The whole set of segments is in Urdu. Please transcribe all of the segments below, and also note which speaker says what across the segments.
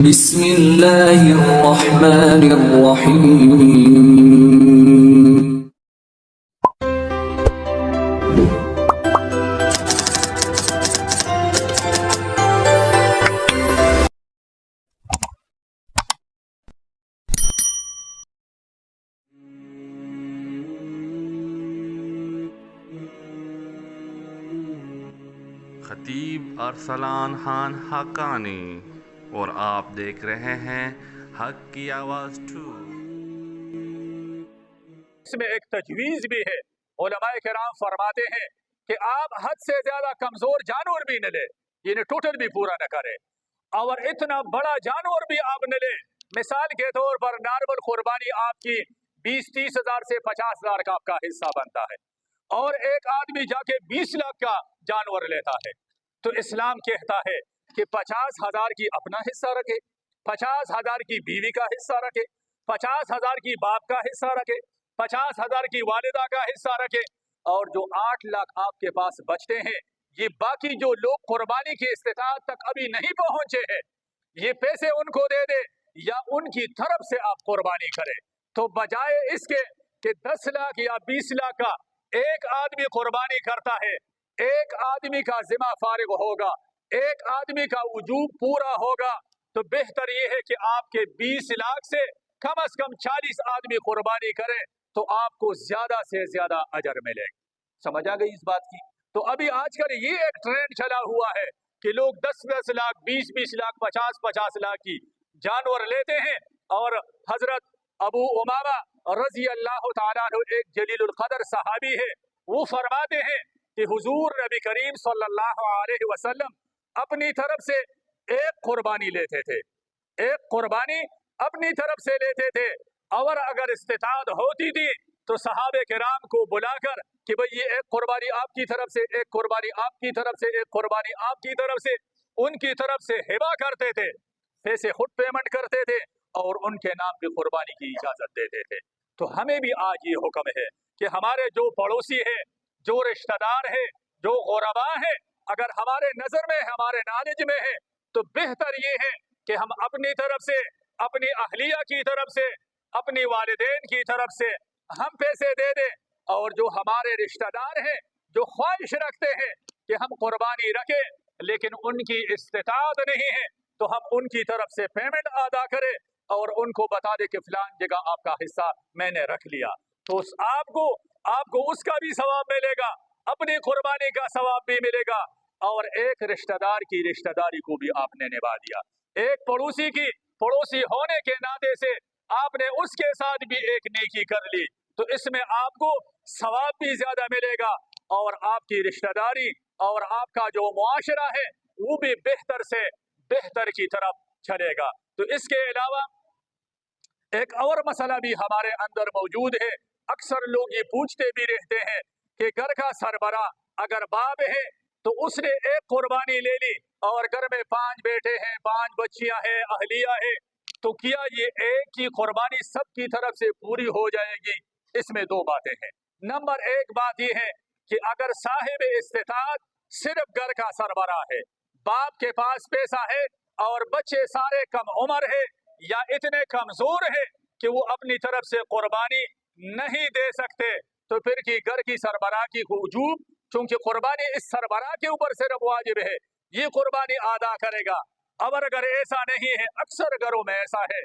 Speaker 1: بسم اللہ الرحمن الرحیم۔
Speaker 2: خطیب ارسلان خان حقانی اور آپ دیکھ رہے ہیں حق کی آواز 2۔
Speaker 3: اس میں ایک تجویز بھی ہے۔ علماء کرام فرماتے ہیں کہ آپ حد سے زیادہ کمزور جانور بھی نہ لے، یعنی ٹوٹل بھی پورا نہ کرے، اور اتنا بڑا جانور بھی آپ نہ لے۔ مثال کے طور پر نارمل قربانی آپ کی 20-30 ہزار سے 50 ہزار کا آپ کا حصہ بنتا ہے، اور ایک آدمی جا کے 20 لاکھ کا جانور لیتا ہے، تو اسلام کہتا ہے کہ 50 ہزار کی اپنا حصہ رکھے، 50 ہزار کی بیوی کا حصہ رکھے، 50 ہزار کی باپ کا حصہ رکھے، 50 ہزار کی والدہ کا حصہ رکھے، اور جو 8 لاکھ آپ کے پاس بچتے ہیں، یہ باقی جو لوگ قربانی کی استطاعت تک ابھی نہیں پہنچے ہیں، یہ پیسے ان کو دے دے یا ان کی طرف سے آپ قربانی کریں۔ تو بجائے اس کے کہ 10 لاکھ یا 20 لاکھ کا ایک آدمی قربانی کرتا ہے، ایک آدمی کا ذمہ فارغ ہوگا، ایک آدمی کا وجوب پورا ہوگا، تو بہتر یہ ہے کہ آپ کے 20 لاکھ سے کم از کم 40 آدمی قربانی کریں، تو آپ کو زیادہ سے زیادہ اجر ملے گا۔ سمجھ آ گئی اس بات کی؟ تو ابھی آج کل یہ ایک ٹرینڈ چلا ہوا ہے کہ لوگ 10-10 لاکھ 20-20 لاکھ 50-50 لاکھ کی جانور لیتے ہیں، اور حضرت ابو امامہ رضی اللہ تعالیٰ عنہ ایک جلیل القدر صحابی ہے، وہ فرماتے ہیں کہ حضور نبی کریم صلی اللہ علیہ وسلم اپنی طرف سے ایک قربانی لیتے تھے، ایک قربانی اپنی طرف سے لیتے تھے، اور اگر استطاعت ہوتی تھی تو صحابہ کرام کو بلا کر کہ بھئی یہ ایک قربانی آپ کی طرف سے، ایک قربانی آپ کی طرف سے، ایک قربانی آپ کی طرف سے، ان کی طرف سے ہبہ کرتے تھے، پیسے خود پیمنٹ کرتے تھے، اور ان کے نام پہ قربانی کی اجازت دیتے تھے۔ تو ہمیں بھی آج یہ حکم ہے کہ ہمارے جو پڑوسی ہیں، جو رشتہ دار ہیں، جو غرباء ہیں، اگر ہمارے نظر میں، ہمارے نالج میں ہے، تو بہتر یہ ہے کہ ہم اپنی طرف سے، اپنی اہلیہ کی طرف سے، اپنی والدین کی طرف سے ہم پیسے دے دیں، اور جو ہمارے رشتہ دار ہیں، جو خواہش رکھتے ہیں کہ ہم قربانی رکھیں لیکن ان کی استطاعت نہیں ہے، تو ہم ان کی طرف سے پیمنٹ ادا کریں اور ان کو بتا دیں کہ فلان جگہ آپ کا حصہ میں نے رکھ لیا، تو آپ کو اس کا بھی ثواب ملے گا، اپنی قربانی کا ثواب بھی ملے گا، اور ایک رشتہ دار کی رشتہ داری کو بھی آپ نے نبھا دیا، ایک پڑوسی کی پڑوسی ہونے کے ناطے سے آپ نے اس کے ساتھ بھی ایک نیکی کر لی، تو اس میں آپ کو ثواب بھی زیادہ ملے گا، اور آپ کی رشتہ داری اور آپ کا جو معاشرہ ہے وہ بھی بہتر سے بہتر کی طرف چلے گا۔ تو اس کے علاوہ ایک اور مسئلہ بھی ہمارے اندر موجود ہے، اکثر لوگ یہ پوچھتے بھی رہتے ہیں کہ گھر کا سربراہ اگر باپ ہے تو اس نے ایک قربانی لے لی، اور گھر میں 5 بیٹے ہیں، 5 بچیاں ہیں، اہلیہ ہے، تو کیا یہ ایک کی قربانی سب کی طرف سے پوری ہو جائے گی؟ اس میں 2 باتیں ہیں۔ نمبر 1 بات یہ ہے کہ اگر صاحب استطاعت صرف گھر کا سربراہ ہے، باپ کے پاس پیسہ ہے اور بچے سارے کم عمر ہے یا اتنے کمزور ہے کہ وہ اپنی طرف سے قربانی نہیں دے سکتے، تو پھر کی گھر کی سربراہ کی وجوب، چونکہ قربانی اس سربراہ کے اوپر صرف واجب ہے، یہ قربانی ادا کرے گا۔ اگر ایسا نہیں ہے، اکثر گھروں میں ایسا ہے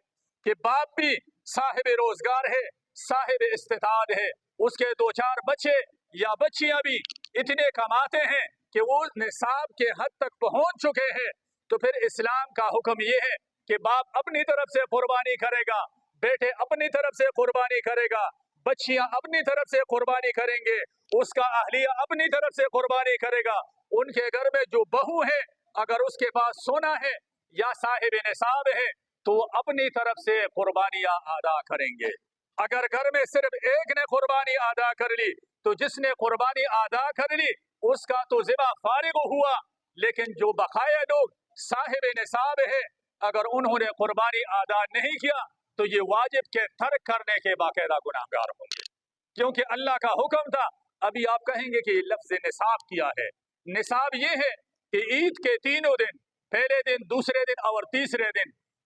Speaker 3: کہ باپ بھی صاحب روزگار ہے، صاحب استطاعت ہے، اس کے 2-4 بچے یا بچیاں بھی اتنے کماتے ہیں کہ وہ نصاب کے حد تک پہنچ چکے ہیں، تو پھر اسلام کا حکم یہ ہے کہ باپ اپنی طرف سے قربانی کرے گا، بیٹے اپنی طرف سے قربانی کرے گا، بچیاں اپنی طرف سے قربانی کریں گے، اس کا اہلیہ اپنی طرف سے قربانی کرے گا، ان کے گھر میں جو بہو ہے اگر اس کے پاس سونا ہے یا صاحب نصاب ہے تو وہ اپنی طرف سے قربانیاں ادا کریں گے۔ اگر گھر میں صرف ایک نے قربانی ادا کر لی تو جس نے قربانی ادا کر لی اس کا تو ذمہ فارغ ہوا، لیکن جو بقایا لوگ صاحب نصاب ہے اگر انہوں نے قربانی ادا نہیں کیا تو یہ واجب کے ترک کرنے کے باقاعدہ گناہگار ہوں گے، کیونکہ اللہ کا حکم تھا۔ ابھی آپ کہیں گے کہ یہ لفظ نصاب کیا ہے؟ نصاب یہ ہے کہ عید کے 3 دن، پہلے دن، دوسرے دن اور تیسرے دن،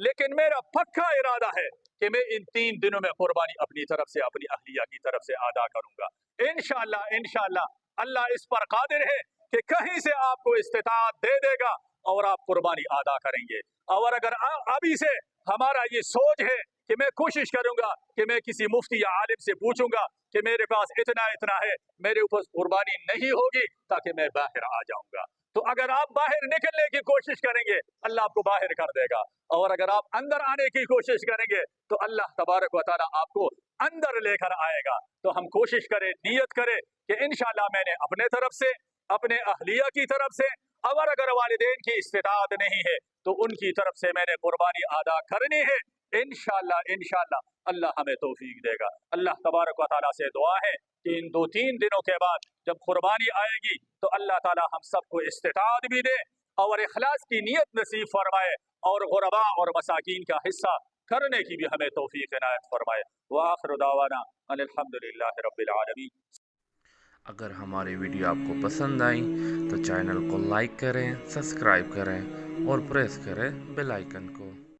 Speaker 3: لیکن میرا پکا ارادہ ہے کہ میں ان 3 دنوں میں قربانی اپنی طرف سے اپنی اہلیہ کی طرف سے ادا کروں گا انشاءاللہ اللہ اس پر قادر ہے کہ کہیں سے آپ کو استطاعت دے دے گا اور آپ قربانی ادا کریں گے. اور اگر ابھی سے ہمارا یہ سوچ ہے کہ میں کوشش کروں گا کہ میں کسی مفتی یا عالم سے پوچھوں گا کہ میرے پاس اتنا ہے, میرے اوپر قربانی نہیں ہوگی تاکہ میں باہر آ جاؤں گا, تو اگر آپ باہر نکلنے کی کوشش کریں گے اللہ آپ کو باہر کر دے گا, اور اگر آپ اندر آنے کی کوشش کریں گے تو اللہ تبارک و تعالیٰ آپ کو اندر لے کر آئے گا. تو ہم کوشش کریں, نیت کریں کہ انشاءاللہ میں نے اپنے طرف سے اپنے اہلیہ کی طرف سے, اور اگر والدین کی استطاعت نہیں ہے تو ان کی طرف سے میں نے قربانی ادا کرنی ہے. انشاءاللہ اللہ ہمیں توفیق دے گا. اللہ تبارک و تعالیٰ سے دعا ہے کہ ان 2-3 دنوں کے بعد جب قربانی آئے گی تو اللہ تعالیٰ ہم سب کو استطاعت بھی دے اور اخلاص کی نیت نصیب فرمائے, اور غرباء اور مساکین کا حصہ کرنے کی بھی ہمیں توفیق عنایت فرمائے. وآخر دعوانا ان الحمدللہ رب العالمین.
Speaker 2: اگر ہماری ویڈیو آپ کو پسند آئی تو چینل کو لائک کریں, سبسکرائب کریں اور پریس کریں بیل آئیکن کو.